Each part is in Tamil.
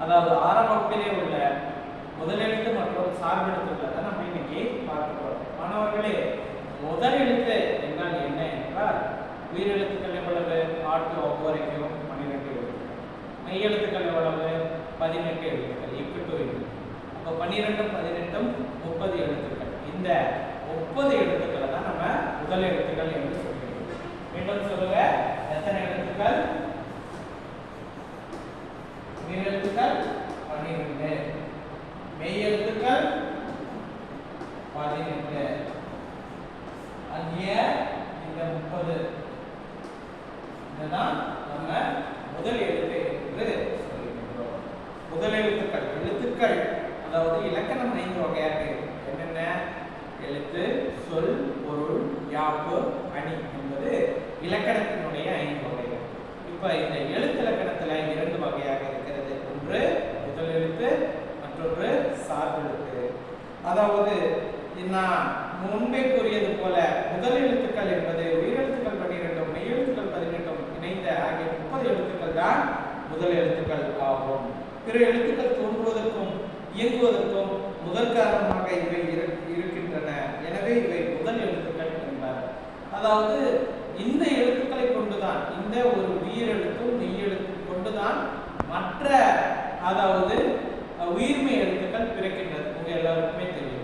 அதாவது ஆறாம் வகுப்பிலே உள்ள முதலெழுத்து மற்றும் சார்பெழுத்துக்களை தான் நம்ம இன்னைக்கு பார்க்க போறோம். மாணவர்களே, முதல் எழுத்து என்றால் என்ன என்றால் உயிரெழுத்துக்கள் எவ்வளவு? ஆட்டு ஒவ்வொருக்கும் 12 எழுத்துக்கள். மெய் எழுத்துக்கள் எவ்வளவு? 18 எழுத்துக்கள். இக்கு எழுத்து. அப்போ 12 18 30 எழுத்துக்கள். இந்த 30 எழுத்துக்களை தான் நம்ம முதல் எழுத்துக்கள் என்று சொல்கிறோம். மீண்டும் சொல்லுங்க, எத்தனை எழுத்துக்கள்? உயிரெழுத்துக்கள் 12, மெய் எழுத்துக்கள் 18 ஆகிய இந்த 30 இதுதான் நம்ம முதல் எழுத்து என்று சொல்லுகின்றோம். முதல் எழுத்துக்கள் அதாவது இலக்கணம் 5 வகையாக இருக்கு. என்னென்ன? எழுத்து, சொல், பொருள், யாப்பு, அணி என்பது இலக்கணத்தினுடைய 5 வகைகள். இப்ப இந்த எழுத்து இலக்கணத்துல 2 வகையாக இருக்கிறது. ஒன்று முதல் எழுத்து, மற்றொன்று சார்பெழுத்து. அதாவது நான் முன்பே கூறியது போல முதல் எழுத்துக்கள் என்பது உயிரெழுத்துக்கள் 12 மெய் எழுத்துக்கள் 18 இணைந்த ஆகிய 30 எழுத்துக்கள் தான் முதல் எழுத்துக்கள் ஆகும். பிற எழுத்துக்கள் தோன்றுவதற்கும் இயங்குவதற்கும் முதல் காரணமாக இவை இருக்கின்றன. எனவே இவை முதல் எழுத்துக்கள் என்பார். அதாவது இந்த எழுத்துக்களை கொண்டுதான், இந்த ஒரு உயிரெழுத்தும் மெய் எழுத்தும் கொண்டுதான் மற்ற அதாவது உயிர்மெய் எழுத்துக்கள் பிறக்கின்றது. உங்க எல்லாருக்குமே தெரியும்.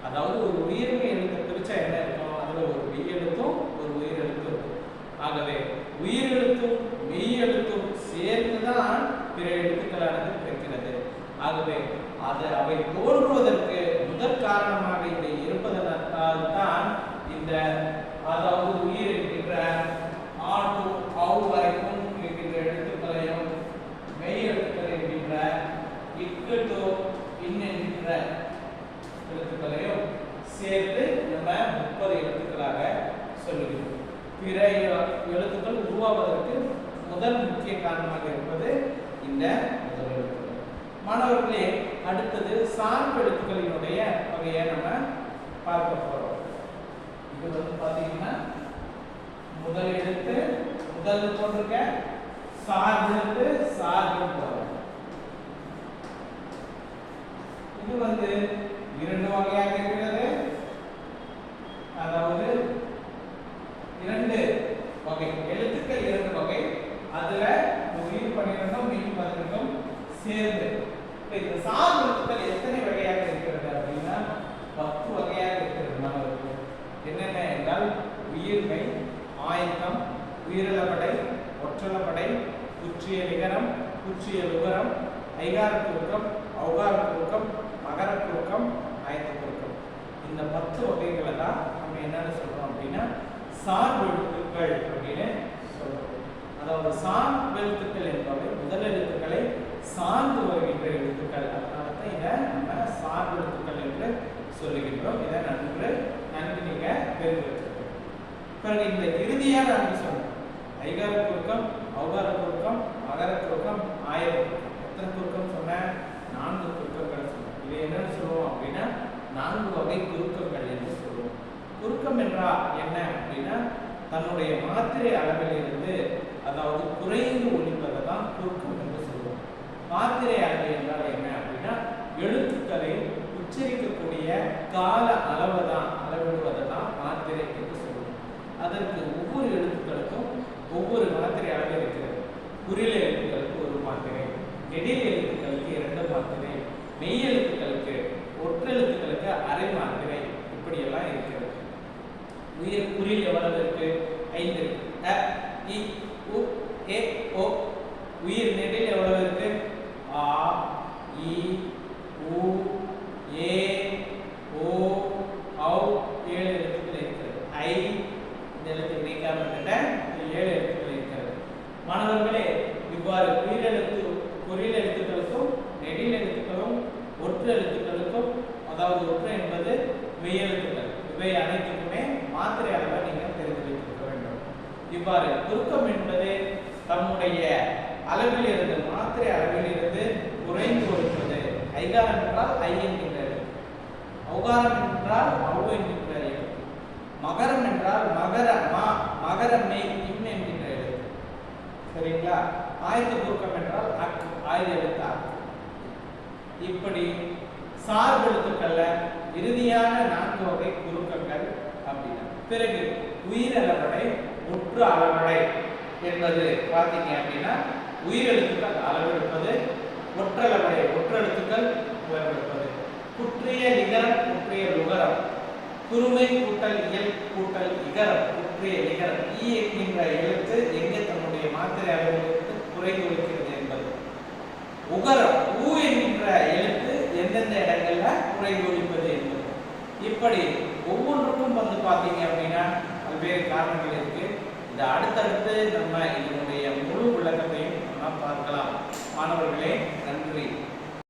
அதாவது ஒரு உயிர்மெய் எழுத்தை பிரிச்சா என்ன இருக்கும்? அதுல ஒரு மெய் எழுத்தும் ஒரு உயிரெழுத்தும் இருக்கும். ஆகவே உயிரெழுத்தும் மெய் எழுத்தும் சேர்ந்துதான் பிற எழுத்துக்களானது பிறக்கிறது. ஆகவே அவை தோன்றுவதற்கு முதற் காரணமாக இவை இருப்பதனால் தான் இந்த அதாவது உயிர் என்கின்ற ஆட்டு ஆவு வரைக்கும் இருக்கின்ற எழுத்துக்களையும் மெய் எழுத்துக்கள் என்கின்ற இக்கு டு இன் என்கின்ற எழுத்துக்களையும் சேர்த்து நம்ம 30 எழுத்துக்களாக சொல்லுகிறோம். பிற எழுத்துக்கள் உருவாவதற்கு முதல் முக்கிய காரணமாக இருப்பது இந்த முதல் எழுத்துக்கள். மாணவர்களே, அடுத்தது சார்பு எழுத்துக்களினுடைய வகையை நம்ம பார்க்க போறோம். இது வந்து பாத்தீங்கன்னா முதல் எழுத்து முதல் போட்டிருக்க, சார்பு எழுத்து சார்பு போறோம். இது வந்து 2 வகையாக இருக்கிறது. அதாவது 2 வகை எழுத்துக்கள் 2 வகை. அதுல உயிர் 12 மெய் 18 சேர்ந்து இந்த சார்பு எழுத்துக்கள் எத்தனை வகையாக இருக்கிறது அப்படின்னா 10 வகையாக இருக்கிறது. மாணவர்கள் என்னென்ன என்றால் உயிர்மெய், ஆயத்தம், உயிரிழப்படை, ஒற்றளப்படை, குற்றிய நிகரம், குற்றிய விவரம், ஐகார குறுக்கம், ஔகார குறுக்கம், மகர குறுக்கம், ஆயத்த குறுக்கம். இந்த 10 வகைகளை தான் நம்ம என்னன்னு சொல்றோம் அப்படின்னா சார்பு எழுத்துக்கள் அப்படின்னு சொல்றோம். அதாவது சார்பு எழுத்துக்கள் என்பவை முதல் எழுத்துக்களை சார்ந்து வருகின்ற எழுத்துக்கள். அதனால தான் இதை நம்ம சார்பு எழுத்துக்கள் என்று சொல்லுகின்றோம். இதை நன்கு நீங்க தெரிந்து வச்சிருக்கோம். பிறகு இந்த இறுதியா நான் சொல்றேன் ஐகார குறுக்கம், ஔகார குறுக்கம், மகர குறுக்கம், ஆயத்த குறுக்கம். எத்தனை குறுக்கம் சொன்னேன்? 4 குறுக்கங்கள் சொன்னேன். இதை என்னன்னு சொல்லுவோம் அப்படின்னா 4 வகை குறுக்கங்கள் என்று சொல்லுவோம். குறுக்கம் என்றால் என்ன அப்படின்னா தன்னுடைய மாத்திரை அளவிலிருந்து அதாவது குறைந்து ஒலிப்பதை தான் குறுக்கம் என்று சொல்லுவோம். மாத்திரை அளவு என்றால் என்ன அப்படின்னா எழுத்துக்களை உச்சரிக்கக்கூடிய கால அளவிடுவதை தான் மாத்திரை என்று சொல்லுவோம். அதற்கு ஒவ்வொரு எழுத்துக்களுக்கும் ஒவ்வொரு மாத்திரை அளவு இருக்கிறது. குறில் எழுத்துக்களுக்கு 1 மாத்திரை, நெடில் எழுத்துக்களுக்கு 2 மாத்திரை, மெய் எழுத்துக்களுக்கு ஒற்றெழுத்துக்களுக்கு அரை மாத்திரை, இப்படியெல்லாம் இருக்கிறது. உயிர் குறில் எவ்வளவு இருக்கு? 5 இருக்கு. அ, இ, உ, ஏ, ஓ. உயிர் நெடில் எவ்வளவு இருக்கு? ஆ, இ, உ, ஏ, ஓ, ஔ. 7 எழுத்துக்கள் இருக்கிறது. ஐ இந்த எழுத்து இணைக்காம 7 எழுத்துக்கள் இருக்கிறது. மாணவர்களே, இவ்வாறு குறில் எழுத்துக்களுக்கும் நெடில் எழுத்துக்களும் ஒற்று எழுத்துக்களுக்கும், அதாவது ஒற்று என்பது மெய் எழுத்துக்கள், இவை அனைத்துக்குமே மாத்திரை அளவை நீங்கள் தெரிந்து வைத்திருக்க வேண்டும். இவ்வாறு குறுக்கம் என்பது தம்முடைய அளவில் இருந்து மாத்திரை அளவில் இருந்து குறைந்து ஒலிப்பது. ஐகாரம் என்றால் ஐ என்கின்ற எழுத்து, ஔகாரம் என்றால் ஔ என்கின்ற எழுத்து, மகரம் என்றால் மகர மெய் இம் என்கின்ற எழுத்து. சரிங்களா? ஆயத்த குறுக்கம் என்றால் அக், ஆயுத எழுத்து அக். இப்படி சார்பெழுத்துக்கள்ல இறுதியான 4 வகை குறுக்கங்கள் அப்படின்னா. பிறகு உயிரளவடை ஒற்று அளவடை என்பது பாத்தீங்க அப்படின்னா உயிரெழுத்துக்கள் அளவெடுப்பது, ஒற்றளவடை ஒற்றெழுத்துக்கள் அளவெடுப்பது, குற்றிய லிகரம் குற்றிய லுகரம், குறுமை கூட்டல் இயல் கூட்டல் இகரம் குற்றிய லிகரம், ஈ என்கின்ற எழுத்து எங்கே தன்னுடைய மாத்திரை அளவிலிருந்து குறைந்து இருக்கிறது என்பது, உகரம் ஊ என்கின்ற எழுத்து எந்தெந்த இடங்கள்ல குறைந்து ஒழிப்பது என்பது. இப்படி ஒவ்வொன்றுக்கும் வந்து பாத்தீங்க அப்படின்னா பல்வேறு காரணங்கள் இருக்கு. இது அடுத்தடுத்து நம்ம இதனுடைய முழு விளக்கத்தையும் நம்ம பார்க்கலாம். மாணவர்களே, நன்றி.